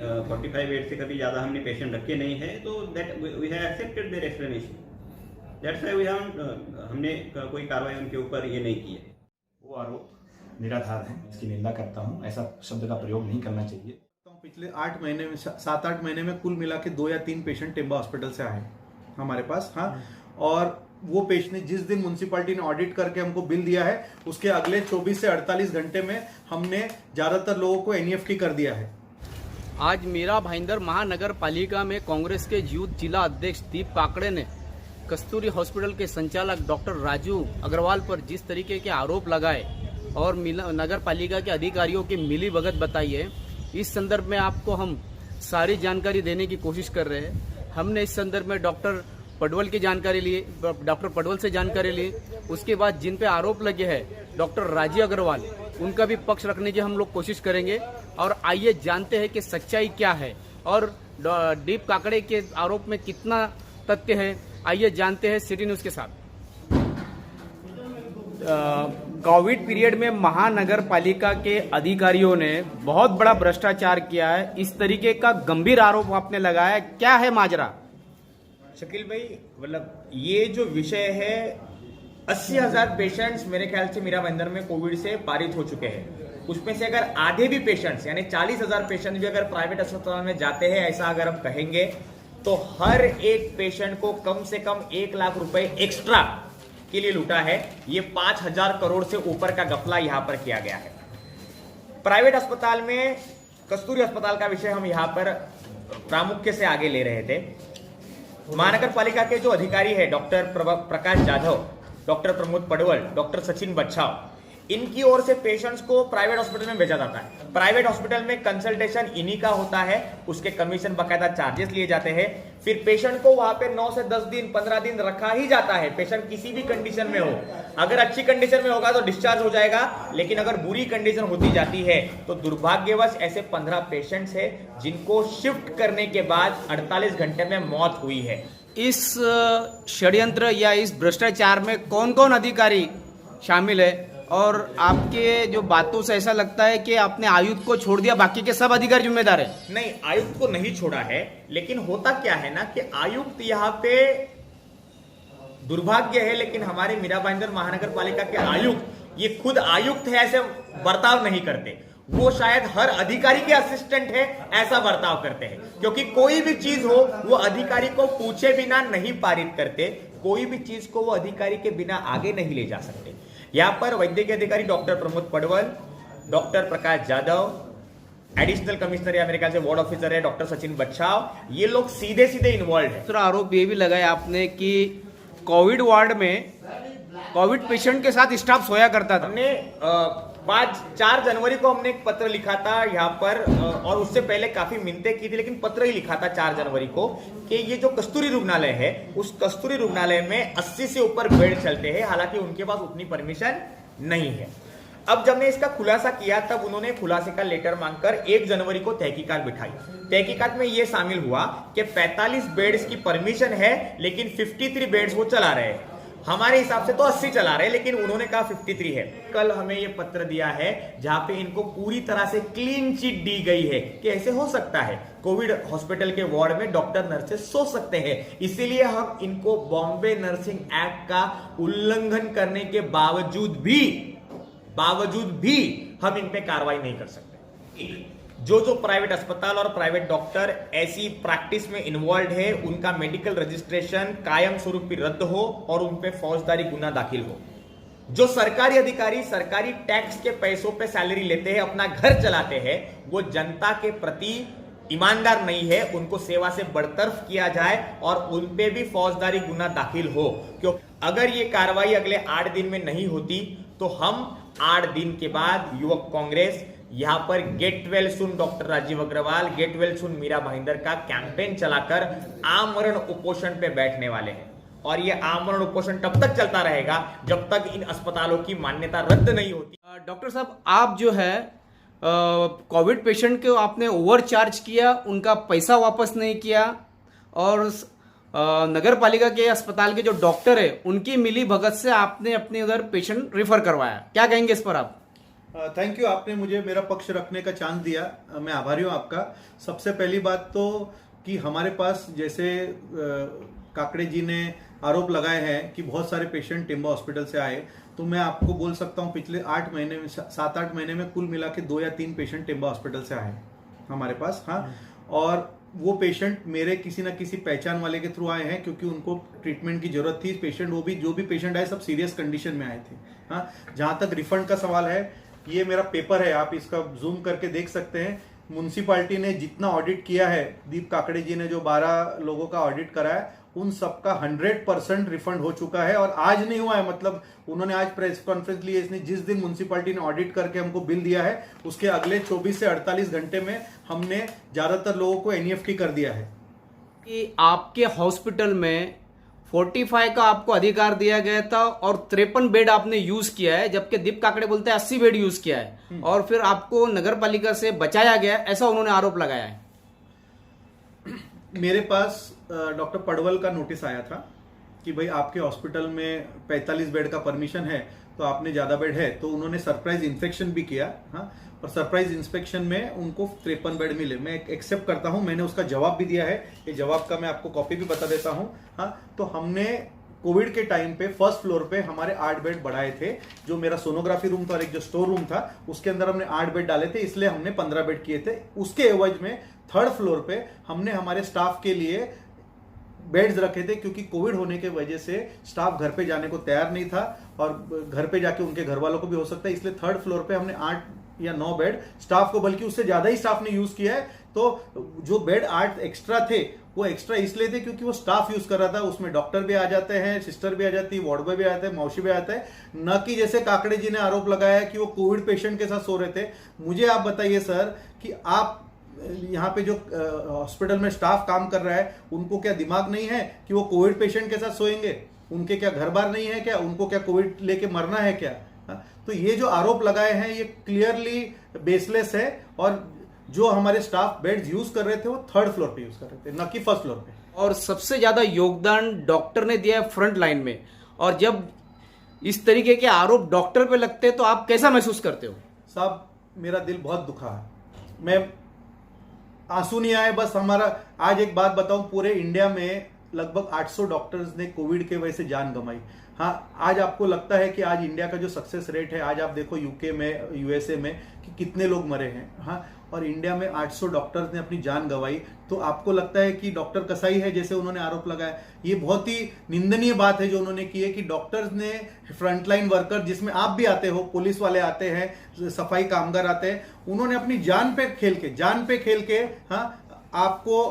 45 bed से कभी ज़्यादा हमने पेशेंट रखे नहीं है, तो that we have accepted their explanation. That's why हमने कोई कार्रवाई उनके ऊपर ये नहीं की है। वो आरोप निराधार है, इसकी निंदा करता हूँ। ऐसा शब्द का प्रयोग नहीं करना चाहिए। पिछले 8 महीने में 7-8 महीने में कुल मिला के 2 या 3 पेशेंट टिम्बा हॉस्पिटल से आए हमारे पास। हाँ, और वो पेशेंट जिस दिन म्युनिसिपैलिटी ने ऑडिट करके हमको बिल दिया है, उसके अगले 24 से 48 घंटे में हमने ज्यादातर लोगों को एनईएफटी कर दिया है। आज मीरा भाईंदर महानगर पालिका में कांग्रेस के यूथ जिला अध्यक्ष दीप काकड़े ने कस्तूरी हॉस्पिटल के संचालक डॉक्टर राजू अग्रवाल पर जिस तरीके के आरोप लगाए और नगर पालिका के अधिकारियों की मिली भगत बताई है, इस संदर्भ में आपको हम सारी जानकारी देने की कोशिश कर रहे हैं। हमने इस संदर्भ में डॉक्टर पडवल की जानकारी ली, डॉक्टर पडवल से जानकारी ली। उसके बाद जिन पे आरोप लगे हैं डॉक्टर राजीव अग्रवाल, उनका भी पक्ष रखने की हम लोग कोशिश करेंगे। और आइए जानते हैं कि सच्चाई क्या है और दीप काकड़े के आरोप में कितना तथ्य है। आइए जानते हैं सिटी न्यूज के साथ। कोविड पीरियड में महानगर पालिका के अधिकारियों ने बहुत बड़ा भ्रष्टाचार किया है, इस तरीके का गंभीर आरोप आपने लगाया, क्या है माजरा? शकील भाई, मतलब ये जो विषय है, 80,000 पेशेंट्स मेरे ख्याल से मीरा भाईंदर में कोविड से पारित हो चुके हैं। उसमें से अगर आधे भी पेशेंट्स यानी 40,000 पेशेंट भी अगर प्राइवेट अस्पताल में जाते हैं, ऐसा अगर हम कहेंगे, तो हर एक पेशेंट को कम से कम 1 लाख रुपए एक्स्ट्रा के लिए लूटा है। ये 5,000 करोड़ से ऊपर का गफला यहां पर किया गया है। प्राइवेट अस्पताल में कस्तूरी अस्पताल का विषय हम यहां पर प्रामुख्य से आगे ले रहे थे। महानगर पालिका के जो अधिकारी है, doctor Prakash Jadhav, doctor Pramod Padwal, doctor Sachin Bachhav, इनकी ओर से पेशेंट्स को प्राइवेट हॉस्पिटल में भेजा जाता है। प्राइवेट हॉस्पिटल में कंसल्टेशन इन्हीं का होता है, उसके कमीशन बकायदा चार्जेस लिए जाते हैं। फिर पेशेंट को वहां पे 9 से 10 दिन 15 दिन रखा ही जाता है। पेशेंट किसी भी कंडीशन में हो, अगर अच्छी कंडीशन में होगा तो डिस्चार्ज हो जाएगा, लेकिन अगर बुरी कंडीशन होती जाती है तो दुर्भाग्यवश ऐसे 15 पेशेंट्स है जिनको शिफ्ट करने के बाद 48 घंटे में मौत हुई है। इस षड्यंत्र या इस भ्रष्टाचार में कौन कौन अधिकारी शामिल है? और आपके जो बातों से ऐसा लगता है कि आपने आयुक्त को छोड़ दिया, बाकी के सब अधिकारी जिम्मेदार है। नहीं, आयुक्त को नहीं छोड़ा है, लेकिन होता क्या है ना कि आयुक्त यहाँ पे दुर्भाग्य है, लेकिन हमारे मीरा भाईंदर महानगर पालिका के आयुक्त, ये खुद आयुक्त है, ऐसे बर्ताव नहीं करते। वो शायद हर अधिकारी के असिस्टेंट है, ऐसा बर्ताव करते हैं, क्योंकि कोई भी चीज हो वो अधिकारी को पूछे बिना नहीं पारित करते। कोई भी चीज को वो अधिकारी के बिना आगे नहीं ले जा सकते। यहां पर वैद्यकीय अधिकारी doctor Pramod Padwal, doctor Prakash Jadhav, additional commissioner या मेरे ख्याल से वार्ड ऑफिसर है डॉक्टर सचिन बच्छाव, ये लोग सीधे सीधे इन्वॉल्व है। दूसरा आरोप ये भी लगाया आपने कि कोविड वार्ड में कोविड पेशेंट के साथ स्टाफ सोया करता था। हमने 4 जनवरी को हमने एक पत्र लिखा था यहाँ पर, और उससे पहले काफी मिन्नतें की थी, लेकिन पत्र ही लिखा था 4 जनवरी को कि ये जो कस्तूरी रुग्णालय है, उस कस्तूरी रुग्णालय में 80 से ऊपर बेड चलते हैं, हालांकि उनके पास उतनी परमिशन नहीं है। अब जब ने इसका खुलासा किया, तब उन्होंने खुलासे का लेटर मांगकर 1 जनवरी को तहकीकात बिठाई। तहकीकात में यह शामिल हुआ कि 45 बेड्स की परमिशन है, लेकिन 53 बेड्स वो चला रहे हैं। हमारे हिसाब से तो 80 चला रहे हैं, लेकिन उन्होंने कहा 53 है। कल हमें ये पत्र दिया है जहां पे इनको पूरी तरह से क्लीन चिट दी गई है कि ऐसे हो सकता है, कोविड हॉस्पिटल के वार्ड में डॉक्टर नर्सेस सो सकते हैं, इसीलिए हम इनको बॉम्बे नर्सिंग एक्ट का उल्लंघन करने के बावजूद भी हम इन पे कार्रवाई नहीं कर सकते। जो प्राइवेट अस्पताल और प्राइवेट डॉक्टर ऐसी प्रैक्टिस में इन्वॉल्व है, उनका मेडिकल रजिस्ट्रेशन कायम स्वरूप रद्द हो और उन पे फौजदारी गुना दाखिल हो। जो सरकारी अधिकारी सरकारी टैक्स के पैसों पे सैलरी लेते हैं, अपना घर चलाते हैं, वो जनता के प्रति ईमानदार नहीं है, उनको सेवा से बरतरफ किया जाए और उन पे भी फौजदारी गुना दाखिल हो। क्यों? अगर ये कार्रवाई अगले 8 दिन में नहीं होती तो हम 8 दिन के बाद युवक कांग्रेस यहां पर get well soon doctor Rajiv Agrawal, get well soon Meera Bhayandar का कैंपेन चलाकर आमरण उपोषण पे बैठने वाले हैं। और ये आमरण उपोषण तब तक चलता रहेगा जब तक इन अस्पतालों की मान्यता रद्द नहीं होती। डॉक्टर साहब, आप जो है कोविड पेशेंट को आपने ओवर चार्ज किया, उनका पैसा वापस नहीं किया, और नगर पालिका के अस्पताल के जो डॉक्टर है उनकी मिली भगत से आपने अपने उधर पेशेंट रिफर करवाया, क्या कहेंगे इस पर आप? थैंक यू, आपने मुझे मेरा पक्ष रखने का चांस दिया, मैं आभारी हूँ आपका। सबसे पहली बात तो कि हमारे पास जैसे काकड़े जी ने आरोप लगाए हैं कि बहुत सारे पेशेंट टिम्बा हॉस्पिटल से आए, तो मैं आपको बोल सकता हूँ पिछले 7-8 महीने में कुल मिला के 2 या 3 पेशेंट टिम्बा हॉस्पिटल से आए हमारे पास। हाँ, और वो पेशेंट मेरे किसी ना किसी पहचान वाले के थ्रू आए हैं, क्योंकि उनको ट्रीटमेंट की जरूरत थी। पेशेंट वो भी जो भी पेशेंट आए सब सीरियस कंडीशन में आए थे। हाँ, जहां तक रिफंड का सवाल है, ये मेरा पेपर है, आप इसका जूम करके देख सकते हैं। म्युनिसिपालिटी ने जितना ऑडिट किया है, दीप काकड़े जी ने जो 12 लोगों का ऑडिट करा है, उन सबका 100% रिफंड हो चुका है। और आज नहीं हुआ है, मतलब उन्होंने आज प्रेस कॉन्फ्रेंस ली है, इसने जिस दिन म्युनिसिपालिटी ने ऑडिट करके हमको बिल दिया है, उसके अगले 24 से 48 घंटे में हमने ज्यादातर लोगों को NEFT कर दिया है। कि आपके हॉस्पिटल में 45 का आपको अधिकार दिया गया था और 53 बेड आपने यूज किया है, जबकि दीप काकड़े बोलते हैं 80 बेड यूज किया है, और फिर आपको नगर पालिका से बचाया गया, ऐसा उन्होंने आरोप लगाया है। मेरे पास डॉक्टर पडवल का नोटिस आया था कि भाई आपके हॉस्पिटल में 45 बेड का परमिशन है, तो आपने ज्यादा बेड है, तो उन्होंने सरप्राइज इंस्पेक्शन भी किया। हाँ, और सरप्राइज इंस्पेक्शन में उनको 53 बेड मिले। मैं एक्सेप्ट करता हूं, मैंने उसका जवाब भी दिया है, ये जवाब का मैं आपको कॉपी भी बता देता हूं। हाँ, तो हमने कोविड के टाइम पे फर्स्ट फ्लोर पे हमारे 8 बेड बढ़ाए थे, जो मेरा सोनोग्राफी रूम था और एक जो स्टोर रूम था, उसके अंदर हमने 8 बेड डाले थे, इसलिए हमने 15 बेड किए थे। उसके एवज में 3rd फ्लोर पे हमने हमारे स्टाफ के लिए बेड्स रखे थे, क्योंकि कोविड होने के वजह से स्टाफ घर पे जाने को तैयार नहीं था और घर पे जाके उनके घर वालों को भी हो सकता है, इसलिए 3rd फ्लोर पे हमने 8 या 9 बेड स्टाफ को, बल्कि उससे ज्यादा ही स्टाफ ने यूज किया है। तो जो बेड 8 एक्स्ट्रा थे, वो एक्स्ट्रा इसलिए थे क्योंकि वो स्टाफ यूज कर रहा था, उसमें डॉक्टर भी आ जाते हैं, सिस्टर भी आ जाती है, वार्ड बॉय भी आते हैं, मौसी भी आता है, न कि जैसे काकड़े जी ने आरोप लगाया कि वो कोविड पेशेंट के साथ सो रहे थे। मुझे आप बताइए सर कि आप यहाँ पे जो हॉस्पिटल में स्टाफ काम कर रहा है, उनको क्या दिमाग नहीं है कि वो कोविड पेशेंट के साथ सोएंगे? उनके क्या घर बार नहीं है क्या? उनको क्या कोविड लेके मरना है क्या? तो ये जो आरोप लगाए हैं, ये क्लियरली बेसलेस है। और जो हमारे स्टाफ बेड्स यूज कर रहे थे, वो 3rd फ्लोर पे यूज कर रहे थे, न कि 1st फ्लोर पे। और सबसे ज्यादा योगदान डॉक्टर ने दिया है फ्रंट लाइन में, और जब इस तरीके के आरोप डॉक्टर पे लगते हैं तो आप कैसा महसूस करते हो? साहब, मेरा दिल बहुत दुखा है, मैं आंसू नहीं आए। बस हमारा आज एक बात बताऊं, पूरे इंडिया में लगभग 800 डॉक्टर्स ने कोविड के वजह से जान गंवाई। हाँ, आज आपको लगता है कि आज इंडिया का जो सक्सेस रेट है, आज आप देखो यूके में, यूएसए में कि कितने लोग मरे हैं। हाँ, और इंडिया में 800 डॉक्टर्स ने अपनी जान गंवाई, तो आपको लगता है कि डॉक्टर कसाई है जैसे उन्होंने आरोप लगाया? ये बहुत ही निंदनीय बात है जो उन्होंने की है कि डॉक्टर्स ने फ्रंटलाइन वर्कर, जिसमें आप भी आते हो, पुलिस वाले आते हैं, सफाई कामगार आते हैं, उन्होंने अपनी जान पे खेल के हाँ आपको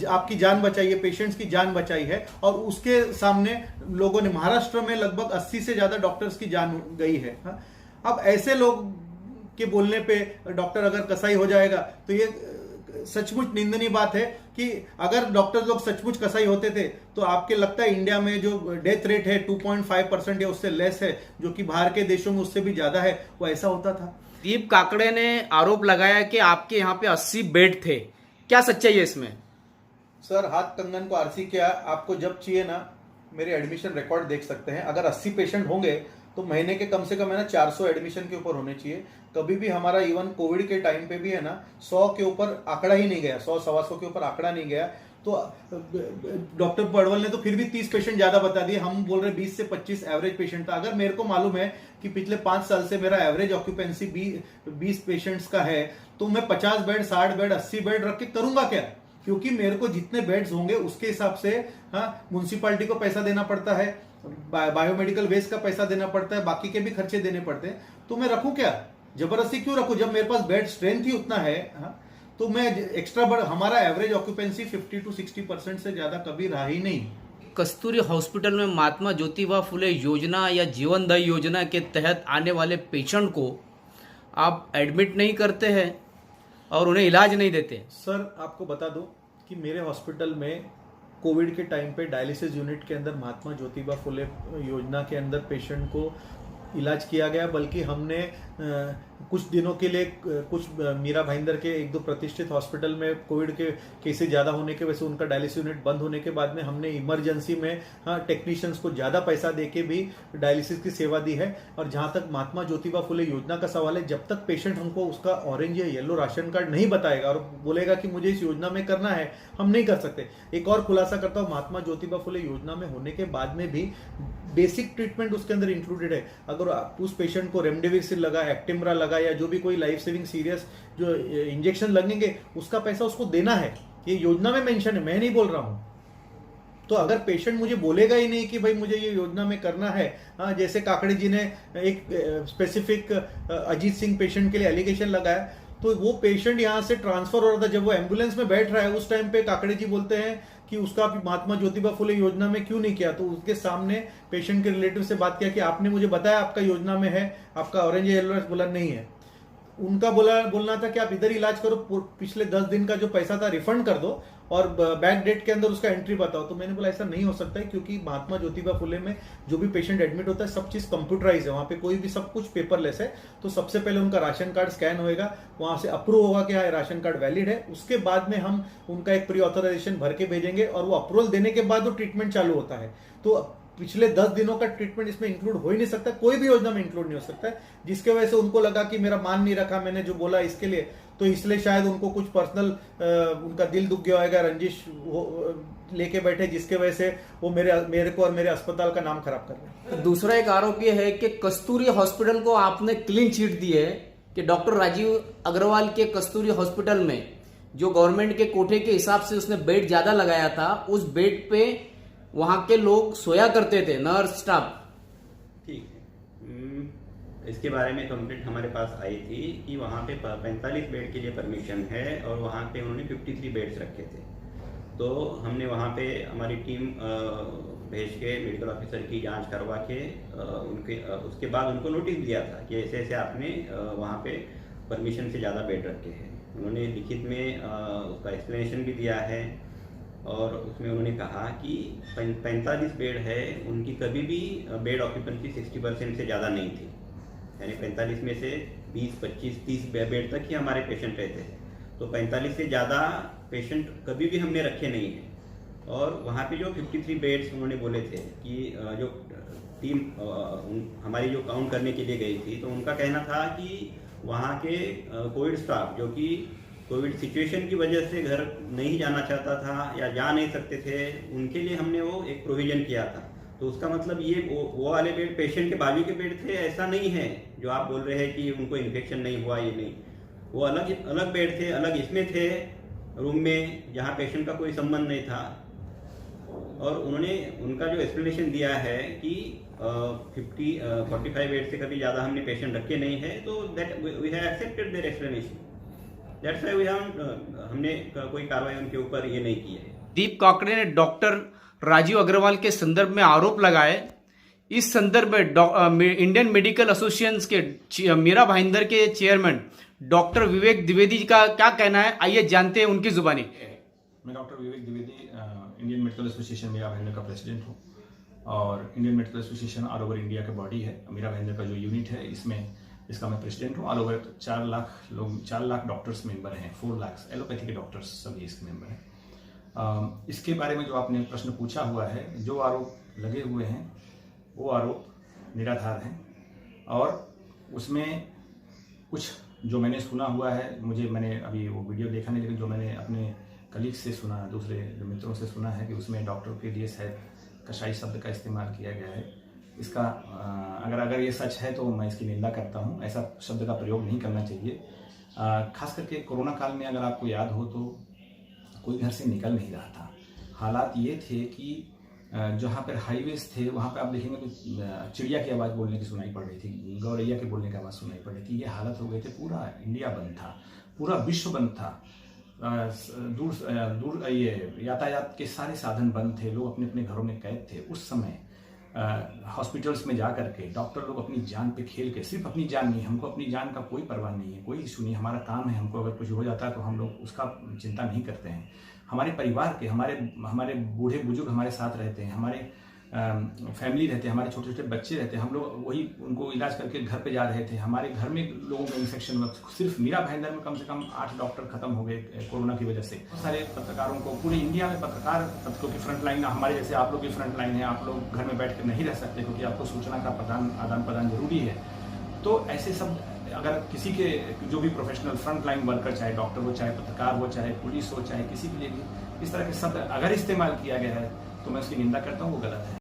आपकी जान बचाई है, पेशेंट्स की जान बचाई है। और उसके सामने लोगों ने, महाराष्ट्र में लगभग 80 से ज्यादा डॉक्टर्स की जान गई है। हाँ, अब ऐसे लोग के बोलने पे डॉक्टर अगर कसाई हो जाएगा, तो ये सचमुच निंदनीय बात है कि अगर डॉक्टर लोग सचमुच कसाई होते थे, तो आपके लगता है इंडिया में जो डेथ रेट है 2.5% या उससे लेस है, जो कि बाहर के देशों में उससे भी ज्यादा है, वो ऐसा होता था? दीप काकड़े ने आरोप लगाया कि आपके यहाँ पे 80 बेड थे, क्या सच्चाई है इसमें? सर, हाथ कंगन को आरसी क्या, आपको जब चाहिए ना मेरे एडमिशन रिकॉर्ड देख सकते हैं। अगर 80 पेशेंट होंगे तो महीने के कम से कम है ना 400 एडमिशन के ऊपर होने चाहिए। कभी भी हमारा इवन कोविड के टाइम पे भी है ना 100 के ऊपर आंकड़ा ही नहीं गया, 100-125 के ऊपर आंकड़ा नहीं गया। तो डॉक्टर पडवल ने तो फिर भी 30 पेशेंट ज्यादा बता दिए, हम बोल रहे 20 से 25 एवरेज पेशेंट था। अगर मेरे को मालूम है कि पिछले 5 साल से मेरा एवरेज ऑक्यूपेंसी 20 पेशेंट्स का है, तो मैं 50 बेड, 60 बेड, 80 बेड रख के करूंगा क्या? क्योंकि मेरे को जितने बेड्स होंगे उसके हिसाब से हाँ म्युनिसिपालिटी को पैसा देना पड़ता है, बायोमेडिकल वेस्ट का पैसा देना पड़ता है, बाकी के भी खर्चे देने पड़ते हैं। तो मैं रखूं क्या? जबरदस्ती क्यों रखूं? जब मेरे पास बेड स्ट्रेंथ ही उतना है हाँ, तो मैं एक्स्ट्रा बड़, हमारा एवरेज ऑक्यूपेंसी 50 to 60% से ज्यादा कभी रहा ही नहीं। कस्तूरी हॉस्पिटल में महात्मा ज्योतिबा फुले योजना या जीवनदायी योजना के तहत आने वाले पेशेंट को आप एडमिट नहीं करते हैं और उन्हें इलाज नहीं देते? सर, आपको बता दूं कि मेरे हॉस्पिटल में कोविड के टाइम पे डायलिसिस यूनिट के अंदर महात्मा ज्योतिबा फुले योजना के अंदर पेशेंट को इलाज किया गया, बल्कि हमने कुछ दिनों के लिए कुछ मीरा भाईंदर के 1-2 प्रतिष्ठित हॉस्पिटल में कोविड के केसेस ज़्यादा होने के वजह से उनका डायलिसिस यूनिट बंद होने के बाद में हमने इमरजेंसी में टेक्नीशियंस को ज़्यादा पैसा देके भी डायलिसिस की सेवा दी है। और जहाँ तक महात्मा ज्योतिबा फुले योजना का सवाल है, जब तक पेशेंट हमको उसका ऑरेंज या येलो राशन कार्ड नहीं बताएगा और बोलेगा कि मुझे इस योजना में करना है, हम नहीं कर सकते। एक और खुलासा करता हूँ, महात्मा ज्योतिबा फुले योजना में होने के बाद में भी बेसिक ट्रीटमेंट उसके अंदर इंक्लूडेड है। अगर उस पेशेंट को रेमडेसिविर लगा, एक्टिमरा लगा या जो भी कोई लाइफ सेविंग सीरियस जो इंजेक्शन लगेंगे, उसका पैसा उसको देना है। ये योजना में मेंशन है, मैं नहीं बोल रहा हूं। तो अगर पेशेंट मुझे बोलेगा ही नहीं कि भाई मुझे ये योजना में करना है, जैसे काकड़े जी ने एक स्पेसिफिक अजीत सिंह पेशेंट के लिए एलिगेशन लगाया, तो वो पेशेंट यहाँ से ट्रांसफर हो रहा था, जब वो एम्बुलेंस में बैठ रहा है उस टाइम पे काकड़े जी बोलते हैं कि उसका महात्मा ज्योतिबा फुले योजना में क्यों नहीं किया। तो उसके सामने पेशेंट के रिलेटिव से बात किया कि आपने मुझे बताया आपका योजना में है, आपका ऑरेंज या येलो, बोला नहीं है। उनका बोलना था कि आप इधर इलाज करो, पिछले 10 दिन का जो पैसा था रिफंड कर दो और बैक डेट के अंदर उसका एंट्री बताओ। तो मैंने बोला ऐसा नहीं हो सकता है, क्योंकि महात्मा ज्योतिबा फुले में जो भी पेशेंट एडमिट होता है सब चीज कंप्यूटराइज है, वहां पे कोई भी सब कुछ पेपरलेस है। तो सबसे पहले उनका राशन कार्ड स्कैन होएगा, वहां से अप्रूव होगा कि हाँ राशन कार्ड वैलिड है, उसके बाद में हम उनका एक प्री ऑथराइजेशन भर के भेजेंगे और वो अप्रूवल देने के बाद वो ट्रीटमेंट चालू होता है। तो पिछले 10 दिनों का ट्रीटमेंट इसमें इंक्लूड हो ही नहीं सकता, कोई भी योजना में इंक्लूड नहीं हो सकता है, जिसके वजह से उनको लगा कि मेरा मान नहीं रखा मैंने जो बोला इसके लिए, तो इसलिए शायद उनको कुछ पर्सनल उनका दिल दुख गया होगा, रंजिश लेके बैठे, जिसके वजह से वो मेरे को और मेरे अस्पताल का नाम खराब कर रहे हैं। दूसरा एक आरोप ये है कि कस्तूरी हॉस्पिटल को आपने क्लीन चिट दी है कि डॉक्टर राजीव अग्रवाल के कस्तूरी हॉस्पिटल में जो गवर्नमेंट के कोटे के हिसाब से उसने बेड ज्यादा लगाया था, उस बेड पे वहां के लोग सोया करते थे, नर्स स्टाफ। ठीक है, इसके बारे में कंप्लेंट हमारे पास आई थी कि वहाँ पे 45 बेड के लिए परमिशन है और वहाँ पे उन्होंने 53 बेड्स रखे थे। तो हमने वहाँ पे हमारी टीम भेज के मेडिकल ऑफिसर की जांच करवा के उसके बाद उनको नोटिस दिया था कि ऐसे ऐसे आपने वहाँ पे परमिशन से ज़्यादा बेड रखे हैं। उन्होंने लिखित में उसका एक्सप्लेनेशन भी दिया है और उसमें उन्होंने कहा कि 45 बेड है, उनकी कभी भी बेड ऑक्यूपेंसी 60% से ज़्यादा नहीं थी, यानी 45 में से 20, 25, 30 बेड तक ही हमारे पेशेंट रहते हैं। तो 45 से ज़्यादा पेशेंट कभी भी हमने रखे नहीं हैं। और वहाँ पे जो 53 बेड्स उन्होंने बोले थे कि जो टीम हमारी जो काउंट करने के लिए गई थी, तो उनका कहना था कि वहाँ के कोविड स्टाफ जो कि कोविड सिचुएशन की वजह से घर नहीं जाना चाहता था या जा नहीं सकते थे, उनके लिए हमने वो एक प्रोविजन किया था। तो उसका मतलब ये वो वाले बेड पेशेंट के बाजू के बेड थे, ऐसा नहीं है जो आप बोल रहे हैं कि उनको इन्फेक्शन नहीं हुआ, ये नहीं। वो अलग अलग बेड थे, अलग इसमें थे रूम में जहाँ पेशेंट का कोई संबंध नहीं था। और उन्होंने उनका जो एक्सप्लेनेशन दिया है कि 45 बेड से कभी ज़्यादा हमने पेशेंट रखे नहीं है, तो that we have accepted their explanation. That's why we हमने कोई कार्रवाई उनके ऊपर ये नहीं की है। दीप काकड़े ने डॉक्टर राजीव अग्रवाल के संदर्भ में आरोप लगाए। इस संदर्भ में इंडियन मेडिकल एसोसिएशन के मीरा भाईंदर के चेयरमैन डॉक्टर विवेक द्विवेदी का क्या कहना है, आइए जानते हैं उनकी जुबानी। मैं doctor Vivek Dwivedi Indian Medical Association Mira Bhayandar का प्रेसिडेंट हूँ और Indian Medical Association all over India का बॉडी है। मीरा भाईंदर का जो यूनिट है इसका मैं प्रेसिडेंट हूँ। ऑल ओवर 4 लाख लोग, 4 लाख डॉक्टर्स मेंबर हैं, 4 लाख एलोपैथी के डॉक्टर्स सभी इसके मेंबर हैं। इसके बारे में जो आपने प्रश्न पूछा हुआ है, जो आरोप लगे हुए हैं वो आरोप निराधार हैं और उसमें कुछ जो मैंने सुना हुआ है, मैंने अभी वो वीडियो देखा नहीं, लेकिन जो मैंने अपने कलीग से सुना, दूसरे मित्रों से सुना है कि उसमें डॉक्टर के लिए शायद कसाई शब्द का इस्तेमाल किया गया है। इसका अगर ये सच है तो मैं इसकी निंदा करता हूँ। ऐसा शब्द का प्रयोग नहीं करना चाहिए। खास करके कोरोना काल में अगर आपको याद हो तो कोई घर से निकल नहीं रहा था। हालात ये थे कि जहाँ पर हाईवेज थे वहाँ पर आप देखेंगे तो चिड़िया की आवाज़ बोलने की सुनाई पड़ रही थी, गौरैया के बोलने की आवाज़ सुनाई पड़ रही थी। ये हालत हो गए थे, पूरा इंडिया बंद था, पूरा विश्व बंद था, दूर ये यातायात के सारे साधन बंद थे, लोग अपने अपने घरों में कैद थे। उस समय हॉस्पिटल्स में जा करके डॉक्टर लोग अपनी जान पे खेल के, सिर्फ अपनी जान नहीं, हमको अपनी जान का कोई परवाह नहीं है, कोई इशू नहीं, हमारा काम है, हमको अगर कुछ हो जाता है तो हम लोग उसका चिंता नहीं करते हैं। हमारे परिवार के, हमारे बूढ़े बुजुर्ग हमारे साथ रहते हैं, हमारे फैमिली रहते, हमारे छोटे छोटे बच्चे रहते, हम लोग वही उनको इलाज करके घर पे जा रहे थे। हमारे घर में लोगों का इन्फेक्शन हुआ, सिर्फ मीरा भाईंदर में कम से कम 8 डॉक्टर खत्म हो गए कोरोना की वजह से। सारे पत्रकारों को, पूरे इंडिया में पत्रकारों की फ्रंट लाइन, हमारे जैसे आप लोग की फ्रंट लाइन है, आप लोग घर में बैठ कर नहीं रह सकते क्योंकि आपको सूचना का आदान प्रदान जरूरी है। तो ऐसे सब अगर किसी के जो भी प्रोफेशनल फ्रंट लाइन वर्कर, चाहे डॉक्टर हो, चाहे पत्रकार हो, चाहे पुलिस हो, चाहे किसी के लिए भी इस तरह के शब्द अगर इस्तेमाल किया गया है तो मैं उसकी निंदा करता हूँ, वो गलत है।